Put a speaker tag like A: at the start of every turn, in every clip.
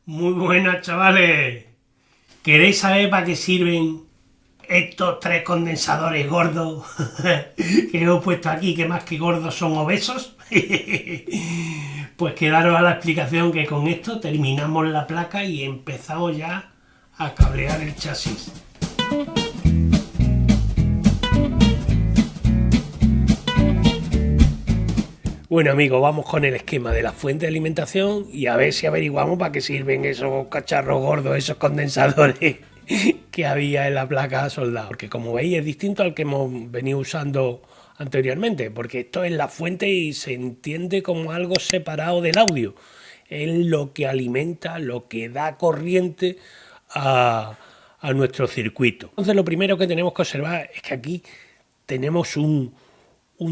A: Muy buenas, chavales. ¿Queréis saber para qué sirven estos tres condensadores gordos que he puesto aquí, que más que gordos son obesos? Pues quedaros a la explicación que con esto terminamos la placa y empezamos ya a cablear el chasis. Bueno amigos, vamos con el esquema de la fuente de alimentación y a ver si averiguamos para qué sirven esos cacharros gordos, esos condensadores que había en la placa soldada. Porque como veis es distinto al que hemos venido usando anteriormente, porque esto es la fuente y se entiende como algo separado del audio. Es lo que alimenta, lo que da corriente a nuestro circuito. Entonces lo primero que tenemos que observar es que aquí tenemos un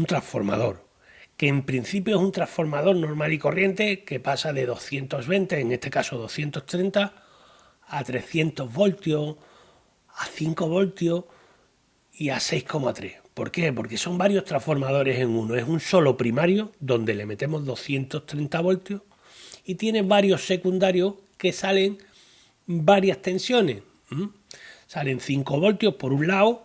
A: transformador, que en principio es un transformador normal y corriente que pasa de 220, en este caso 230, a 300 voltios, a 5 voltios y a 6,3. ¿Por qué? Porque son varios transformadores en uno. Es un solo primario donde le metemos 230 voltios y tiene varios secundarios que salen varias tensiones. Salen 5 voltios por un lado,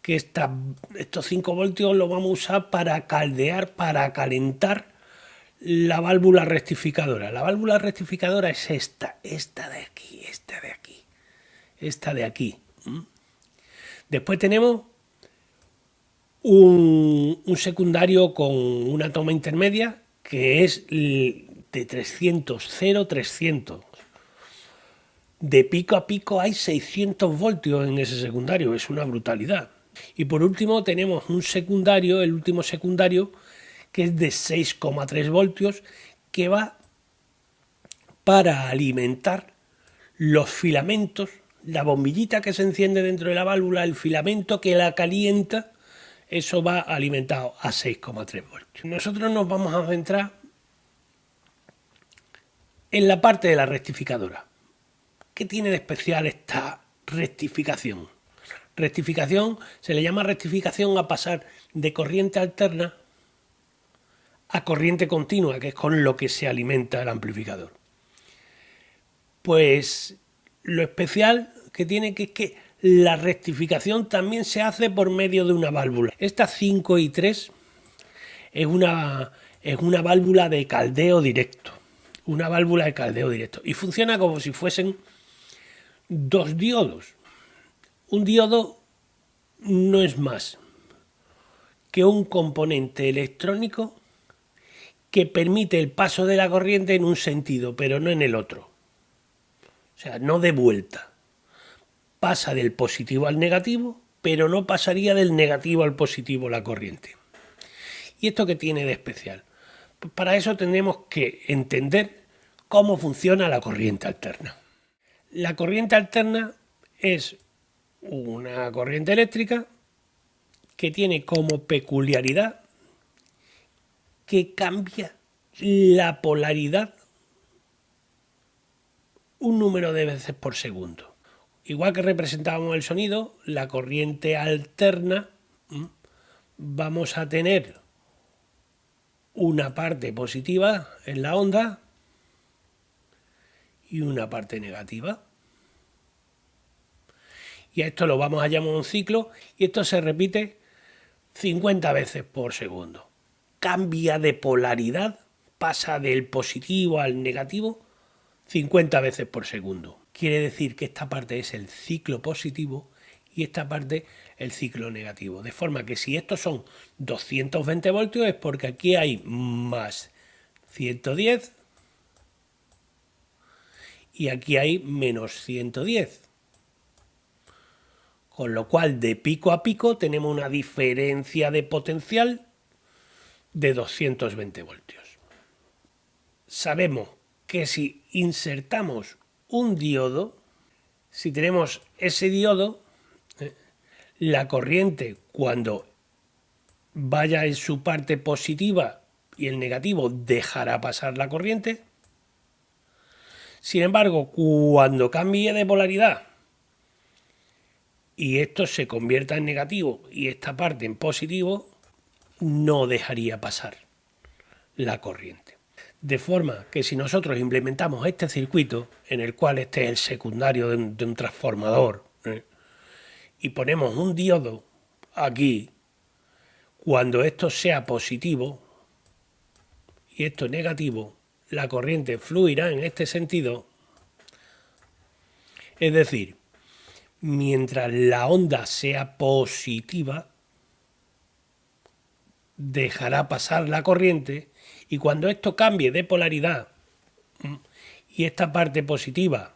A: que estos 5 voltios los vamos a usar para caldear, para calentar la válvula rectificadora. La válvula rectificadora es esta de aquí, esta de aquí. Después tenemos un secundario con una toma intermedia que es de 300, 0,300. De pico a pico hay 600 voltios en ese secundario, es una brutalidad. Y por último tenemos un secundario, el último secundario, que es de 6,3 voltios, que va para alimentar los filamentos, la bombillita que se enciende dentro de la válvula, el filamento que la calienta, eso va alimentado a 6,3 voltios. Nosotros nos vamos a centrar en la parte de la rectificadora. ¿Qué tiene de especial esta rectificación? Rectificación se le llama rectificación a pasar de corriente alterna a corriente continua, que es con lo que se alimenta el amplificador. Pues lo especial que tiene que es que la rectificación también se hace por medio de una válvula. Esta 5 y 3 es una válvula de caldeo directo. Una válvula de caldeo directo. Y funciona como si fuesen dos diodos. Un diodo no es más que un componente electrónico que permite el paso de la corriente en un sentido, pero no en el otro. O sea, no de vuelta. Pasa del positivo al negativo, pero no pasaría del negativo al positivo la corriente. ¿Y esto qué tiene de especial? Pues para eso tendremos que entender cómo funciona la corriente alterna. La corriente alterna es una corriente eléctrica que tiene como peculiaridad que cambia la polaridad un número de veces por segundo. Igual que representábamos el sonido, la corriente alterna, vamos a tener una parte positiva en la onda y una parte negativa. Y a esto lo vamos a llamar un ciclo y esto se repite 50 veces por segundo. Cambia de polaridad, pasa del positivo al negativo 50 veces por segundo. Quiere decir que esta parte es el ciclo positivo y esta parte el ciclo negativo. De forma que si estos son 220 voltios es porque aquí hay más 110 y aquí hay menos 110. Con lo cual de pico a pico tenemos una diferencia de potencial de 220 voltios. Sabemos que si insertamos un diodo, si tenemos ese diodo, la corriente cuando vaya en su parte positiva y el negativo dejará pasar la corriente. Sin embargo, cuando cambie de polaridad y esto se convierta en negativo y esta parte en positivo, no dejaría pasar la corriente. De forma que si nosotros implementamos este circuito, en el cual este es el secundario de un transformador, y ponemos un diodo aquí, cuando esto sea positivo y esto negativo, la corriente fluirá en este sentido. Es decir, mientras la onda sea positiva, dejará pasar la corriente, y cuando esto cambie de polaridad y esta parte positiva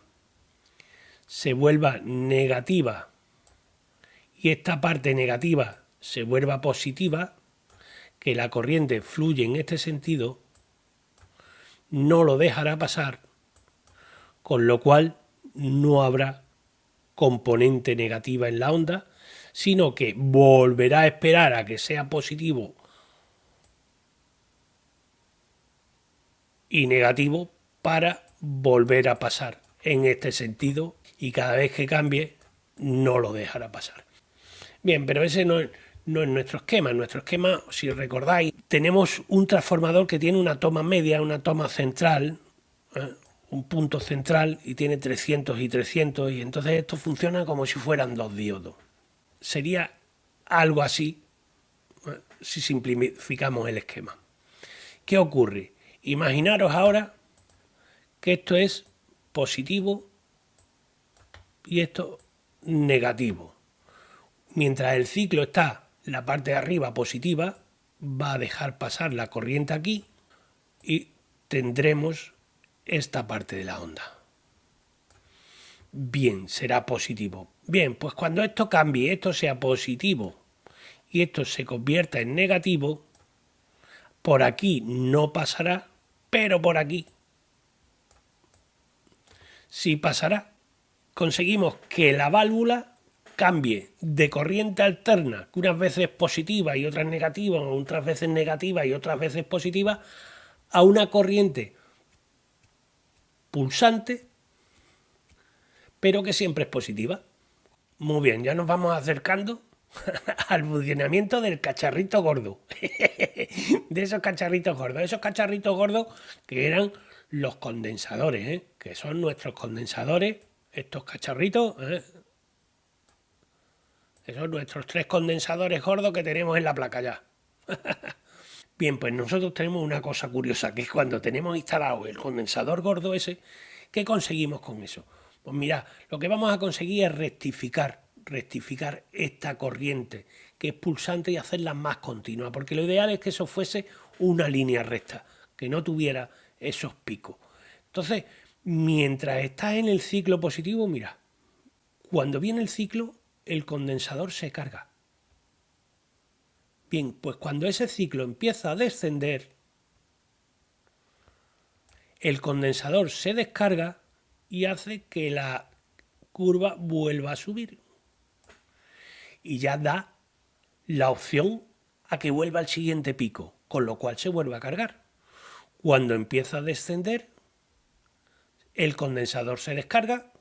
A: se vuelva negativa y esta parte negativa se vuelva positiva, que la corriente fluye en este sentido, no lo dejará pasar, con lo cual no habrá componente negativa en la onda, sino que volverá a esperar a que sea positivo y negativo para volver a pasar en este sentido, y cada vez que cambie no lo dejará pasar. Bien, pero ese no es nuestro esquema. En nuestro esquema, si recordáis, tenemos un transformador que tiene una toma media, una toma central, un punto central, y tiene 300 y 300, y entonces esto funciona como si fueran dos diodos. Sería algo así si simplificamos el esquema. ¿Qué ocurre? Imaginaros ahora que esto es positivo y esto negativo. Mientras el ciclo está la parte de arriba positiva, va a dejar pasar la corriente aquí y tendremos esta parte de la onda. Bien, será positivo. Bien, pues cuando esto cambie, esto sea positivo y esto se convierta en negativo, por aquí no pasará, pero por aquí sí pasará. Conseguimos que la válvula cambie de corriente alterna, que unas veces es positiva y otras negativa, o otras veces negativa y otras veces positiva, a una corriente pulsante, pero que siempre es positiva. Muy bien, ya nos vamos acercando al funcionamiento del cacharrito gordo. De esos cacharritos gordos que eran los condensadores, que son nuestros condensadores, estos cacharritos, que son nuestros 3 condensadores gordos que tenemos en la placa ya. Bien, pues nosotros tenemos una cosa curiosa, que es cuando tenemos instalado el condensador gordo ese, ¿qué conseguimos con eso? Pues mira, lo que vamos a conseguir es rectificar esta corriente que es pulsante y hacerla más continua, porque lo ideal es que eso fuese una línea recta, que no tuviera esos picos. Entonces, mientras estás en el ciclo positivo, mira, cuando viene el ciclo, el condensador se carga. Bien, pues cuando ese ciclo empieza a descender, el condensador se descarga y hace que la curva vuelva a subir. Y ya da la opción a que vuelva al siguiente pico, con lo cual se vuelve a cargar. Cuando empieza a descender, el condensador se descarga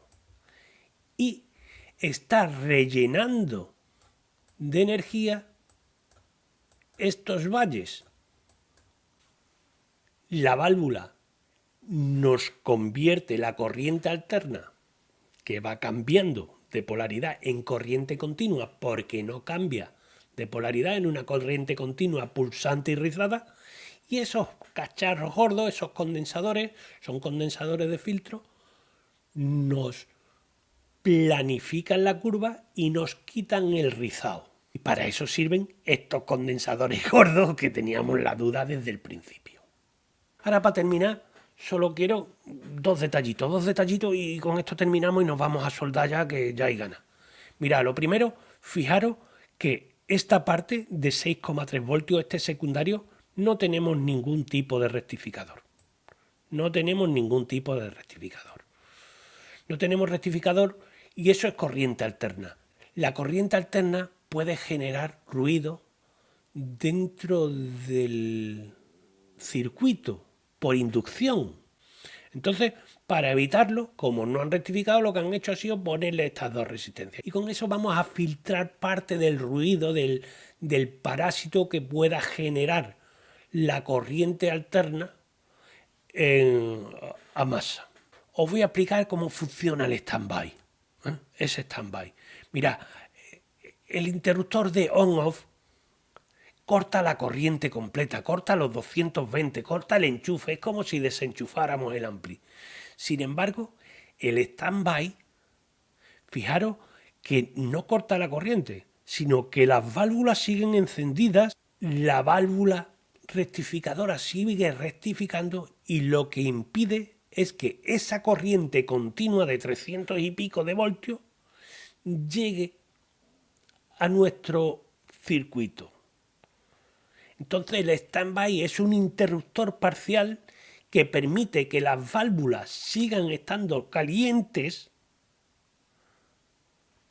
A: y está rellenando de energía estos valles. La válvula nos convierte la corriente alterna, que va cambiando de polaridad, en corriente continua, porque no cambia de polaridad, en una corriente continua pulsante y rizada, y esos cacharros gordos, esos condensadores, son condensadores de filtro, nos planifican la curva y nos quitan el rizado. Y para eso sirven estos condensadores gordos que teníamos la duda desde el principio. Ahora, para terminar, solo quiero dos detallitos y con esto terminamos y nos vamos a soldar ya, que ya hay ganas. Mira, lo primero, fijaros que esta parte de 6,3 voltios, este secundario, no tenemos ningún tipo de rectificador. No tenemos ningún tipo de rectificador. No tenemos rectificador y eso es corriente alterna. La corriente alterna puede generar ruido dentro del circuito por inducción. Entonces, para evitarlo, como no han rectificado, lo que han hecho ha sido ponerle estas dos resistencias. Y con eso vamos a filtrar parte del ruido, del parásito que pueda generar la corriente alterna a masa. Os voy a explicar cómo funciona el stand-by. Ese stand-by. Mira, el interruptor de on-off corta la corriente completa, corta los 220, corta el enchufe, es como si desenchufáramos el ampli. Sin embargo, el stand-by, fijaros que no corta la corriente, sino que las válvulas siguen encendidas, la válvula rectificadora sigue rectificando y lo que impide es que esa corriente continua de 300 y pico de voltios llegue a nuestro circuito. Entonces el stand-by es un interruptor parcial que permite que las válvulas sigan estando calientes,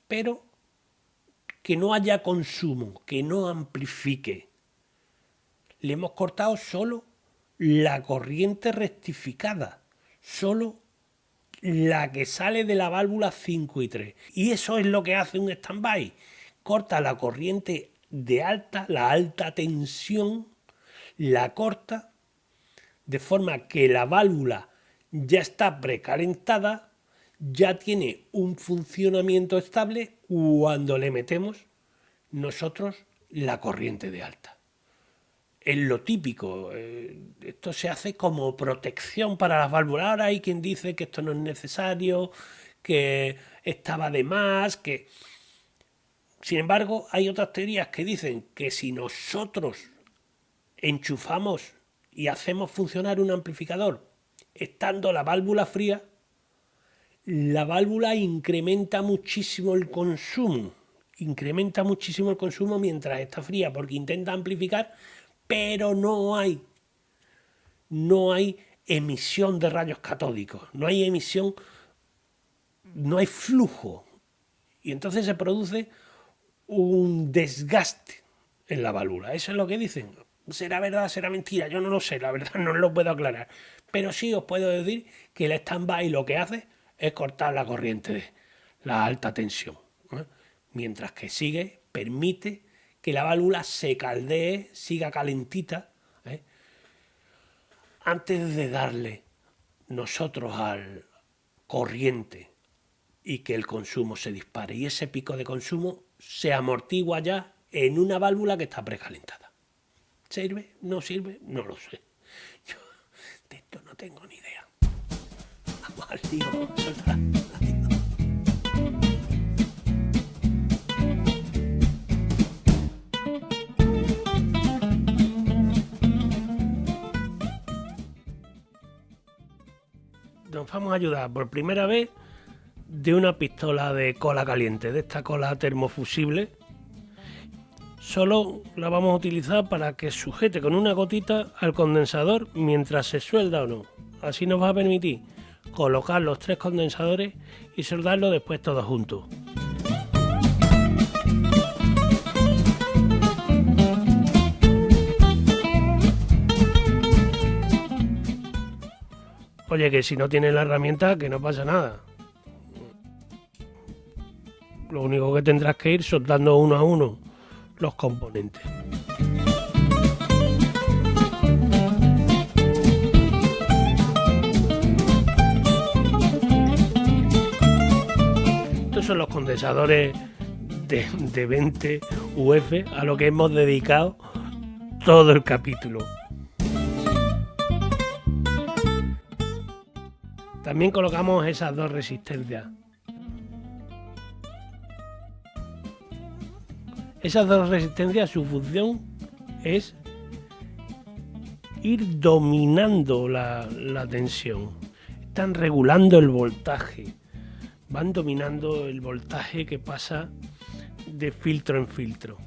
A: pero que no haya consumo, que no amplifique. Le hemos cortado solo la corriente rectificada, solo la que sale de la válvula 5 y 3. Y eso es lo que hace un stand-by. Corta la corriente de la alta tensión, la corta de forma que la válvula ya está precalentada, ya tiene un funcionamiento estable cuando le metemos nosotros la corriente de alta. Es lo típico, esto se hace como protección para las válvulas. Ahora hay quien dice que esto no es necesario, que estaba de más, que... Sin embargo, hay otras teorías que dicen que si nosotros enchufamos y hacemos funcionar un amplificador estando la válvula fría, la válvula incrementa muchísimo el consumo mientras está fría, porque intenta amplificar, pero no hay emisión de rayos catódicos, no hay emisión, no hay flujo, y entonces se produce un desgaste en la válvula. Eso es lo que dicen. ¿Será verdad, será mentira? Yo no lo sé, la verdad no lo puedo aclarar. Pero sí os puedo decir que el stand-by lo que hace es cortar la corriente de la alta tensión, mientras que permite que la válvula se caldee, siga calentita, antes de darle nosotros al corriente y que el consumo se dispare. Y ese pico de consumo se amortigua ya en una válvula que está precalentada. ¿Sirve? ¿No sirve? No lo sé. Yo de esto no tengo ni idea. Vamos al lío, suéltala. Nos vamos a ayudar por primera vez de una pistola de cola caliente, de esta cola termofusible. Solo la vamos a utilizar para que sujete con una gotita al condensador mientras se suelda o no. Así nos va a permitir colocar los 3 condensadores y soldarlos después todos juntos. Oye, que si no tienes la herramienta, que no pasa nada. Lo único que tendrás que ir soldando uno a uno los componentes. Estos son los condensadores de 20 UF a lo que hemos dedicado todo el capítulo. También colocamos esas 2 resistencias. Esas 2 resistencias, su función es ir dominando la tensión. Están regulando el voltaje. Van dominando el voltaje que pasa de filtro en filtro.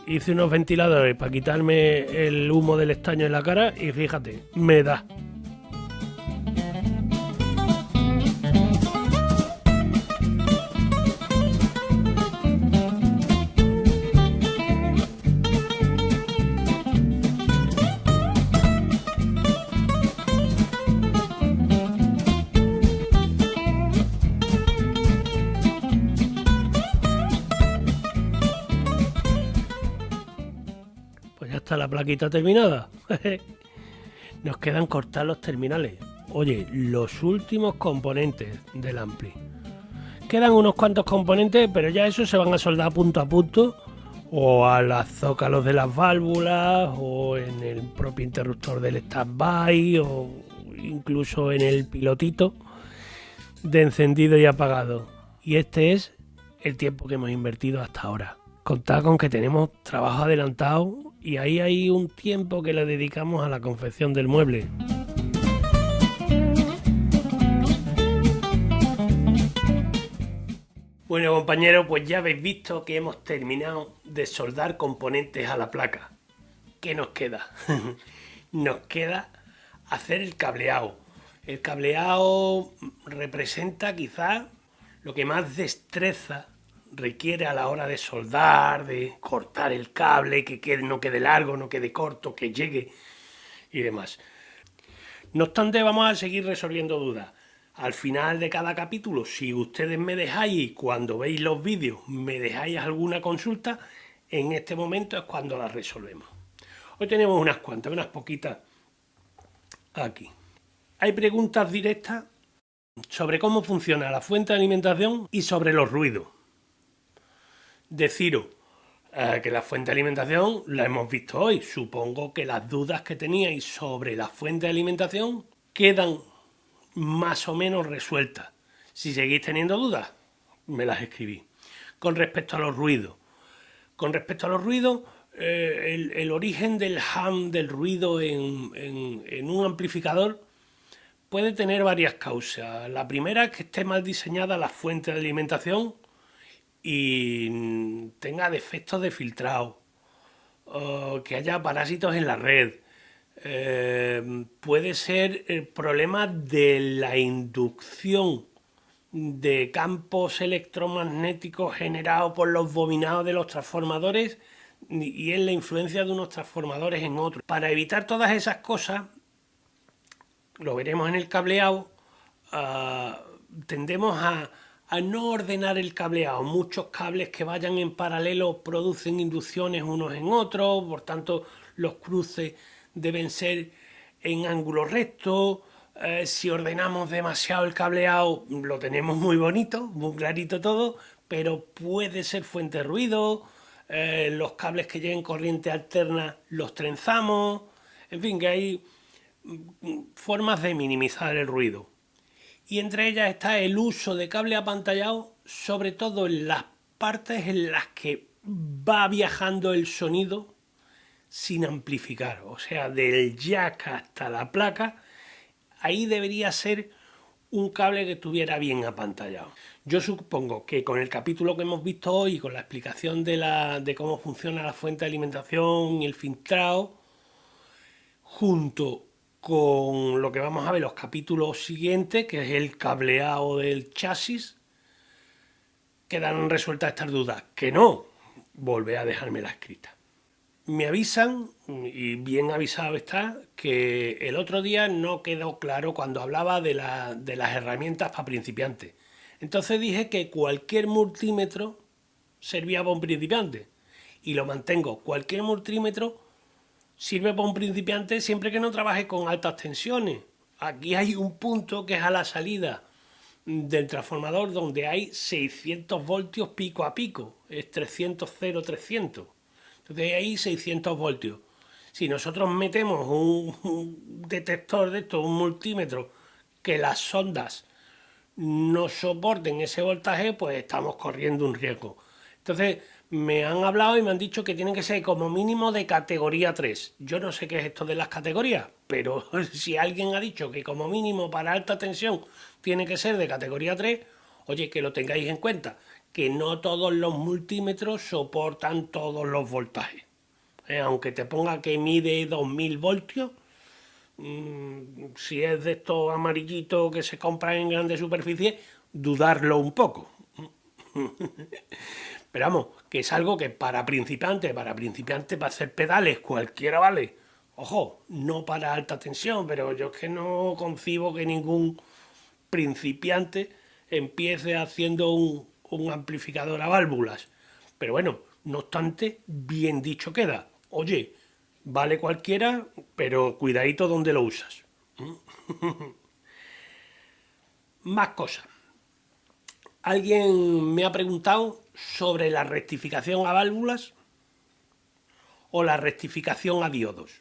A: Hice unos ventiladores para quitarme el humo del estaño en la cara y fíjate, me da. la plaquita terminada. Nos quedan cortar los terminales. Oye, los últimos componentes del ampli. Quedan unos cuantos componentes, pero ya eso se van a soldar punto a punto, o a los zócalos de las válvulas, o en el propio interruptor del stand-by, o incluso en el pilotito de encendido y apagado. Y este es el tiempo que hemos invertido hasta ahora. Contad con que tenemos trabajo adelantado y ahí hay un tiempo que le dedicamos a la confección del mueble. Bueno, compañeros, pues ya habéis visto que hemos terminado de soldar componentes a la placa. ¿Qué nos queda? Nos queda hacer el cableado. El cableado representa quizás lo que más destreza requiere a la hora de soldar, de cortar el cable, que no quede largo, no quede corto, que llegue y demás. No obstante, vamos a seguir resolviendo dudas. Al final de cada capítulo, si ustedes me dejáis, cuando veis los vídeos, me dejáis alguna consulta, en este momento es cuando la resolvemos. Hoy tenemos unas cuantas, unas poquitas aquí. Hay preguntas directas sobre cómo funciona la fuente de alimentación y sobre los ruidos. Deciros que la fuente de alimentación la hemos visto hoy. Supongo que las dudas que teníais sobre la fuente de alimentación quedan más o menos resueltas. Si seguís teniendo dudas, me las escribís. Con respecto a los ruidos. El origen del hum, del ruido en un amplificador puede tener varias causas. La primera es que esté mal diseñada la fuente de alimentación y tenga defectos de filtrado, que haya parásitos en la red. Puede ser el problema de la inducción de campos electromagnéticos generados por los bobinados de los transformadores y en la influencia de unos transformadores en otros. Para evitar todas esas cosas, lo veremos en el cableado, tendemos a no ordenar el cableado. Muchos cables que vayan en paralelo producen inducciones unos en otros, por tanto los cruces deben ser en ángulo recto. Si ordenamos demasiado el cableado, lo tenemos muy bonito, muy clarito todo, pero puede ser fuente de ruido. Los cables que lleven corriente alterna los trenzamos. En fin, que hay formas de minimizar el ruido. Y entre ellas está el uso de cable apantallado, sobre todo en las partes en las que va viajando el sonido sin amplificar, o sea, del jack hasta la placa. Ahí debería ser un cable que estuviera bien apantallado. Yo supongo que con el capítulo que hemos visto hoy, con la explicación de cómo funciona la fuente de alimentación y el filtrado, junto con lo que vamos a ver los capítulos siguientes, que es el cableado del chasis, quedan resueltas estas dudas. Que no, volvé a dejármela escrita. Me avisan, y bien avisado está, que el otro día no quedó claro cuando hablaba de las herramientas para principiantes. Entonces dije que cualquier multímetro servía para un principiante. Y lo mantengo, cualquier multímetro sirve para un principiante siempre que no trabaje con altas tensiones. Aquí hay un punto que es a la salida del transformador donde hay 600 voltios pico a pico. Es 300-0-300. Entonces ahí 600 voltios. Si nosotros metemos un detector de esto, un multímetro, que las sondas no soporten ese voltaje, pues estamos corriendo un riesgo. Entonces me han hablado y me han dicho que tienen que ser como mínimo de categoría 3. Yo no sé qué es esto de las categorías, pero si alguien ha dicho que como mínimo para alta tensión tiene que ser de categoría 3, oye, que lo tengáis en cuenta, que no todos los multímetros soportan todos los voltajes. Aunque te ponga que mide 2000 voltios, si es de estos amarillitos que se compran en grandes superficies, dudarlo un poco. Pero vamos, que es algo que para principiantes, para hacer pedales cualquiera vale. Ojo, no para alta tensión, pero yo es que no concibo que ningún principiante empiece haciendo un amplificador a válvulas. Pero bueno, no obstante, bien dicho queda. Oye, Vale cualquiera, pero cuidadito donde lo usas. Más cosas. Alguien me ha preguntado sobre la rectificación a válvulas o la rectificación a diodos.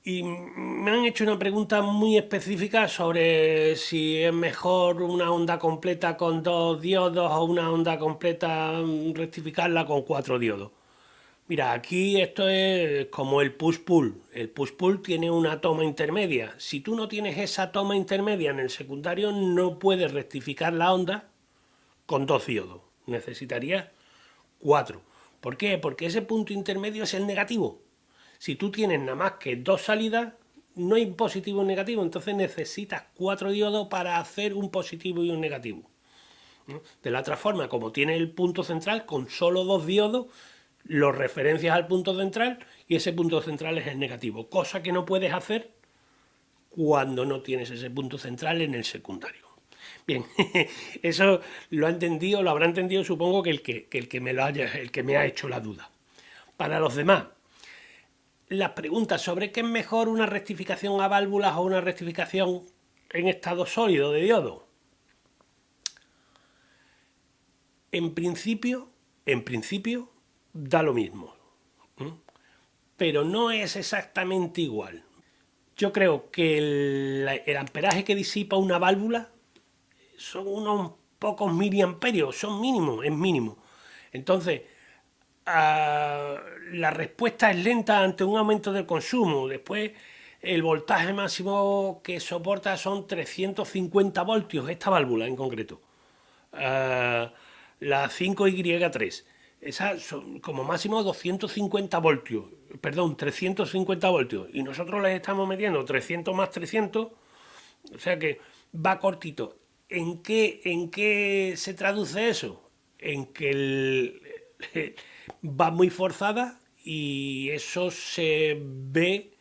A: Y me han hecho una pregunta muy específica sobre si es mejor una onda completa con 2 diodos o una onda completa rectificarla con 4 diodos. Mira, aquí esto es como el push-pull. El push-pull tiene una toma intermedia. Si tú no tienes esa toma intermedia en el secundario, no puedes rectificar la onda con 2 diodos. Necesitarías 4. ¿Por qué? Porque ese punto intermedio es el negativo. Si tú tienes nada más que 2 salidas, no hay positivo y negativo, entonces necesitas 4 diodos para hacer un positivo y un negativo. De la otra forma, como tiene el punto central, con solo 2 diodos, lo referencias al punto central y ese punto central es el negativo, cosa que no puedes hacer cuando no tienes ese punto central en el secundario. Bien, eso lo ha entendido, lo habrá entendido supongo que el que me ha hecho la duda. Para los demás, las preguntas sobre qué es mejor una rectificación a válvulas o una rectificación en estado sólido de diodo. En principio, da lo mismo, pero no es exactamente igual. Yo creo que el amperaje que disipa una válvula son unos pocos miliamperios, son mínimos, es mínimo. Entonces, la respuesta es lenta ante un aumento del consumo. Después, el voltaje máximo que soporta son 350 voltios, esta válvula en concreto. La 5Y3. Esas son como máximo 250 voltios, perdón, 350 voltios. Y nosotros les estamos metiendo 300 más 300, o sea que va cortito. ¿En qué se traduce eso? En que va muy forzada y eso se ve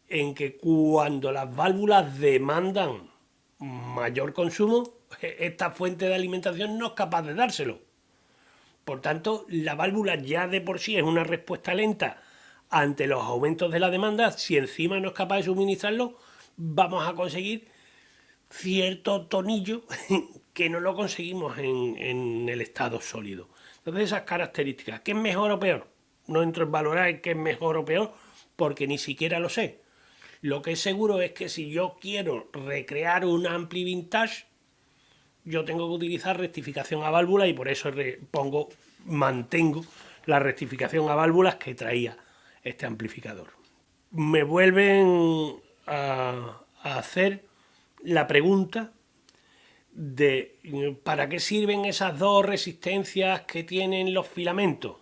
A: en que cuando las válvulas demandan mayor consumo, esta fuente de alimentación no es capaz de dárselo. Por tanto, la válvula ya de por sí es una respuesta lenta ante los aumentos de la demanda. Si encima no es capaz de suministrarlo, vamos a conseguir cierto tonillo que no lo conseguimos en el estado sólido. Entonces, esas características, ¿qué es mejor o peor? No entro en valorar qué es mejor o peor porque ni siquiera lo sé. Lo que es seguro es que si yo quiero recrear un ampli vintage, yo tengo que utilizar rectificación a válvula y por eso mantengo la rectificación a válvulas que traía este amplificador. Me vuelven a hacer la pregunta de ¿para qué sirven esas dos resistencias que tienen los filamentos?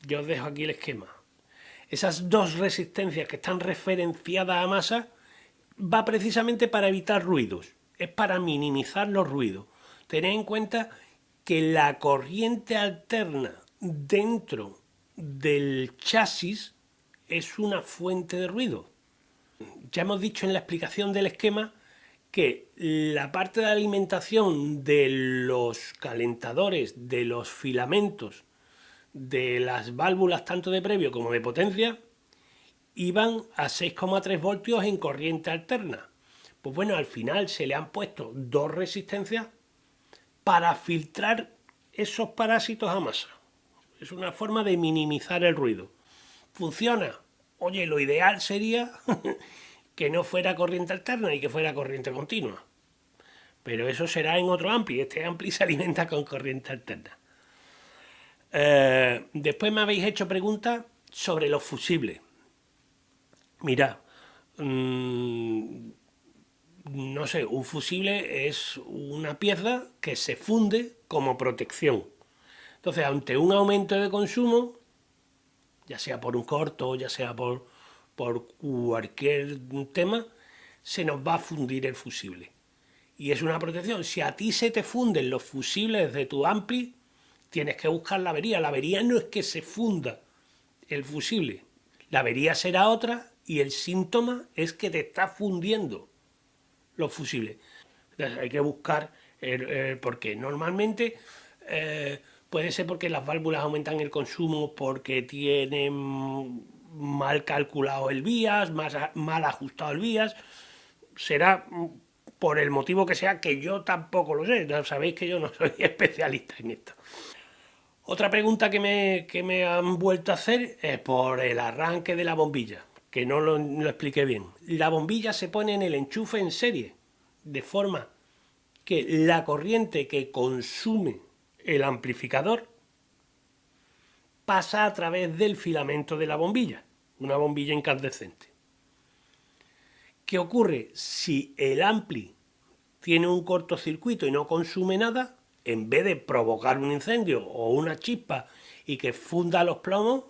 A: Yo os dejo aquí el esquema. Esas dos resistencias que están referenciadas a masa va precisamente para evitar ruidos, es para minimizar los ruidos. Tened en cuenta que la corriente alterna dentro del chasis es una fuente de ruido. Ya hemos dicho en la explicación del esquema que la parte de alimentación de los calentadores, de los filamentos, de las válvulas tanto de previo como de potencia, iban a 6,3 voltios en corriente alterna. Pues bueno, al final se le han puesto dos resistencias para filtrar esos parásitos a masa. Es una forma de minimizar el ruido. ¿Funciona? Oye, lo ideal sería que no fuera corriente alterna y que fuera corriente continua. Pero eso será en otro ampli. Este ampli se alimenta con corriente alterna. Después me habéis hecho preguntas sobre los fusibles. Mirad, no sé, un fusible es una pieza que se funde como protección. Entonces, ante un aumento de consumo, ya sea por un corto, ya sea por cualquier tema, se nos va a fundir el fusible. Y es una protección. Si a ti se te funden los fusibles de tu ampli, tienes que buscar la avería. La avería no es que se funda el fusible. La avería será otra y el síntoma es que te está fundiendo los fusibles. Entonces hay que buscar porque normalmente Puede ser porque las válvulas aumentan el consumo porque tienen mal calculado el vías, mal ajustado el vías. Será por el motivo que sea, que yo tampoco lo sé. Ya sabéis que yo no soy especialista en esto. Otra pregunta que me han vuelto a hacer es por el arranque de la bombilla, que no lo expliqué bien. La bombilla se pone en el enchufe en serie, de forma que la corriente que consume el amplificador pasa a través del filamento de la bombilla, una bombilla incandescente. ¿Qué ocurre? Si el ampli tiene un cortocircuito y no consume nada, en vez de provocar un incendio o una chispa y que funda los plomos,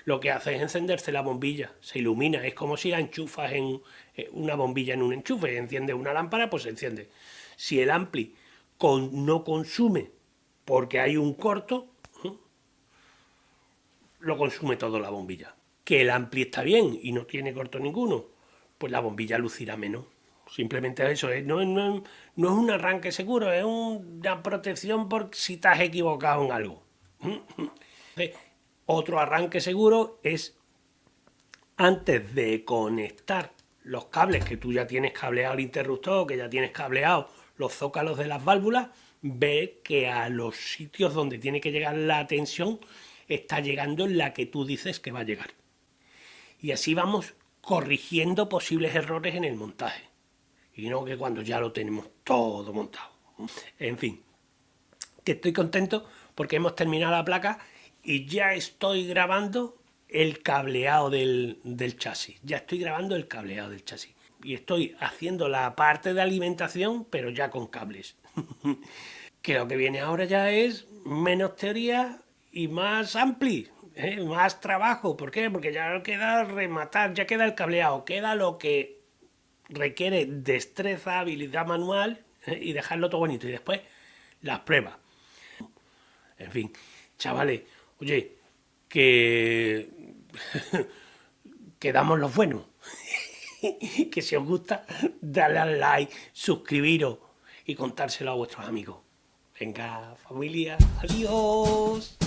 A: lo que hace es encenderse la bombilla, se ilumina, es como si la enchufas en una bombilla en un enchufe, enciende una lámpara, pues se enciende. Si el ampli no consume porque hay un corto, lo consume todo la bombilla. Que el ampli está bien y no tiene corto ninguno, pues la bombilla lucirá menos. Simplemente eso, no es un arranque seguro, es una protección por si te has equivocado en algo. Otro arranque seguro es antes de conectar los cables que tú ya tienes cableado el interruptor, que ya tienes cableado los zócalos de las válvulas, ve que a los sitios donde tiene que llegar la tensión está llegando en la que tú dices que va a llegar. Y así vamos corrigiendo posibles errores en el montaje. Y no que cuando ya lo tenemos todo montado. En fin, que estoy contento porque hemos terminado la placa y ya estoy grabando el cableado del chasis. Ya estoy grabando el cableado del chasis. Y estoy haciendo la parte de alimentación, pero ya con cables. Que lo que viene ahora ya es menos teoría y más ampli, más trabajo. ¿Por qué? Porque ya queda rematar, ya queda el cableado, queda lo que requiere destreza, habilidad manual y dejarlo todo bonito. Y después las pruebas. En fin, chavales, oye, que quedamos los buenos. Que si os gusta, dale al like, suscribiros y contárselo a vuestros amigos. Venga, familia, adiós.